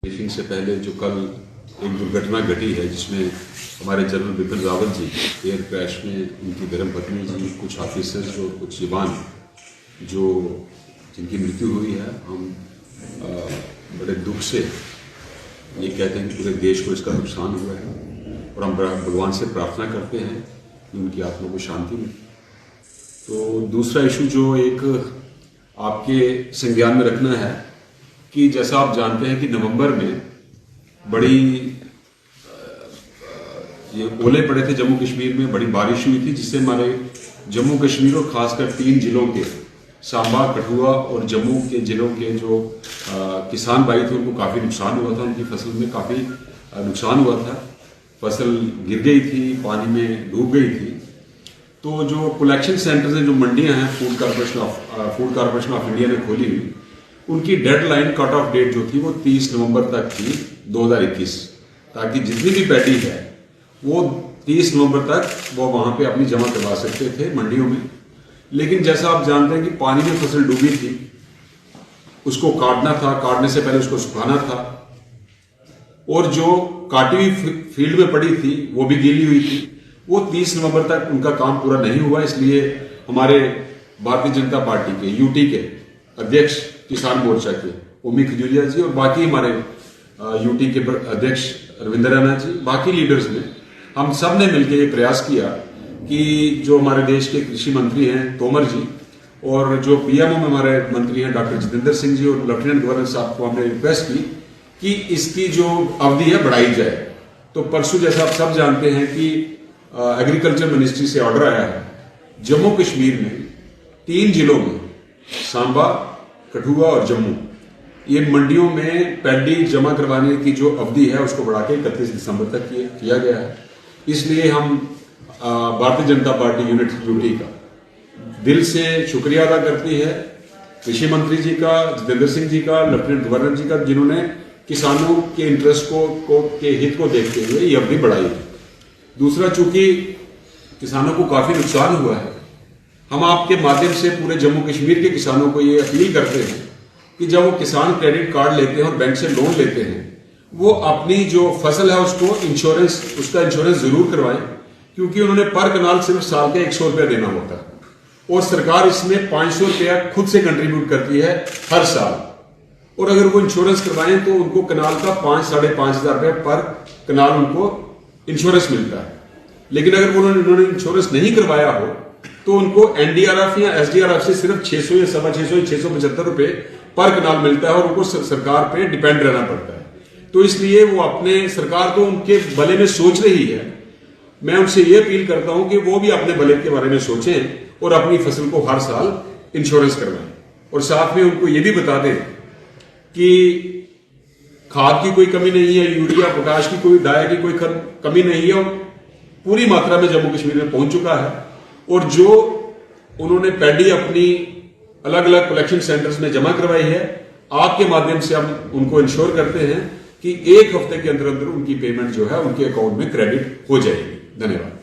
Briefing से पहले जो कल एक दुर्घटना घटी है जिसमें हमारे general Bipin Rawat ji air crash में उनकी धर्मपत्नी जी, कुछ ऑफिसर्स और कुछ जवान जो जिनकी मृत्यु हुई है, हम बड़े दुख से ये कहते हैं कि पूरे देश को इसका नुकसान हुआ है और हम भगवान से प्रार्थना करते हैं कि उनकी आत्मा को शांति मिले। तो दूसरा इशू जो एक आपके संज्ञान में रखना है कि जैसा आप जानते हैं कि नवंबर में बड़ी ये ओले पड़े थे जम्मू कश्मीर में, बड़ी बारिश हुई थी जिससे हमारे जम्मू कश्मीर और खासकर 3 जिलों के सांबा, कठुआ और जम्मू के जिलों के जो किसान भाई थे उनको काफ़ी नुकसान हुआ था। उनकी फसल में काफ़ी नुकसान हुआ था, फसल गिर गई थी, पानी में डूब गई थी। तो जो कलेक्शन सेंटर्स हैं, जो मंडियां हैं फूड कॉरपोरेशन ऑफ इंडिया ने खोली हुई, उनकी डेडलाइन कट ऑफ डेट जो थी वो 30 नवंबर तक थी 2021, ताकि जितनी भी पैडी है वो 30 नवंबर तक वो वहां पे अपनी जमा करवा सकते थे मंडियों में। लेकिन जैसा आप जानते हैं कि पानी में फसल डूबी थी, उसको काटना था, काटने से पहले उसको सुखाना था, और जो काटी हुई फील्ड में पड़ी थी वो भी गीली हुई थी। वो 30 नवंबर तक उनका काम पूरा नहीं हुआ, इसलिए हमारे भारतीय जनता पार्टी के यूटी के अध्यक्ष किसान मोर्चा के ओमी खजूरिया जी और बाकी हमारे यूटी के अध्यक्ष रविंद्र राणा जी, बाकी लीडर्स ने, हम सब ने मिलकर ये प्रयास किया कि जो हमारे देश के कृषि मंत्री हैं तोमर जी और जो पीएमओ में हमारे मंत्री हैं डॉक्टर जितेंद्र सिंह जी और लेफ्टिनेंट गवर्नर साहब को हमने रिक्वेस्ट की कि इसकी जो अवधि है बढ़ाई जाए। तो परसों जैसा आप सब जानते हैं कि एग्रीकल्चर मिनिस्ट्री से ऑर्डर आया है जम्मू कश्मीर में 3 जिलों में, सांबा, कठुआ और जम्मू, ये मंडियों में पैडी जमा करवाने की जो अवधि है उसको बढ़ा के 31 दिसंबर तक किया गया है। इसलिए हम Bharatiya Janata party unit UT का दिल से शुक्रिया अदा करती है कृषि मंत्री जी का, जितेंद्र सिंह जी का, लेफ्टिनेंट गवर्नर जी का, जिन्होंने किसानों के इंटरेस्ट के हित को देखते हुए ये अवधि बढ़ाई है। दूसरा, चूंकि किसानों को काफी नुकसान हुआ है, हम आपके माध्यम से पूरे जम्मू कश्मीर के किसानों को ये अपील करते हैं कि जब वो किसान क्रेडिट कार्ड लेते हैं और बैंक से लोन लेते हैं, वो अपनी जो फसल है उसका इंश्योरेंस जरूर करवाएं, क्योंकि उन्होंने पर कनाल सिर्फ साल के 100 रुपया देना होता है और सरकार इसमें 500 रुपया खुद से कंट्रीब्यूट करती है हर साल। और अगर वो इंश्योरेंस करवाएं तो उनको कनाल का 5-5.5 हजार रुपया पर कनाल उनको इंश्योरेंस मिलता है। लेकिन अगर उन्होंने इंश्योरेंस नहीं करवाया हो तो उनको एनडीआरएफ या एसडीआरएफ से सिर्फ 600 या 675 रुपए पर कनाल मिलता है और उनको सरकार पे डिपेंड रहना पड़ता है। तो इसलिए वो अपने, सरकार तो उनके भले में सोच रही है, मैं उनसे ये अपील करता हूं कि वो भी अपने भले के बारे में सोचें और अपनी फसल को हर साल इंश्योरेंस करवाएं। और साथ में उनको ये भी बता दें कि खाद की कोई कमी नहीं है, यूरिया, पोटाश की कोई, डाई की कोई कमी नहीं है, और पूरी मात्रा में जम्मू कश्मीर में पहुंच चुका है। और जो उन्होंने पैडी अपनी अलग अलग कलेक्शन सेंटर्स में जमा करवाई है, आपके माध्यम से हम उनको इंश्योर करते हैं कि 1 हफ्ते के अंदर अंदर उनकी पेमेंट जो है उनके अकाउंट में क्रेडिट हो जाएगी। धन्यवाद।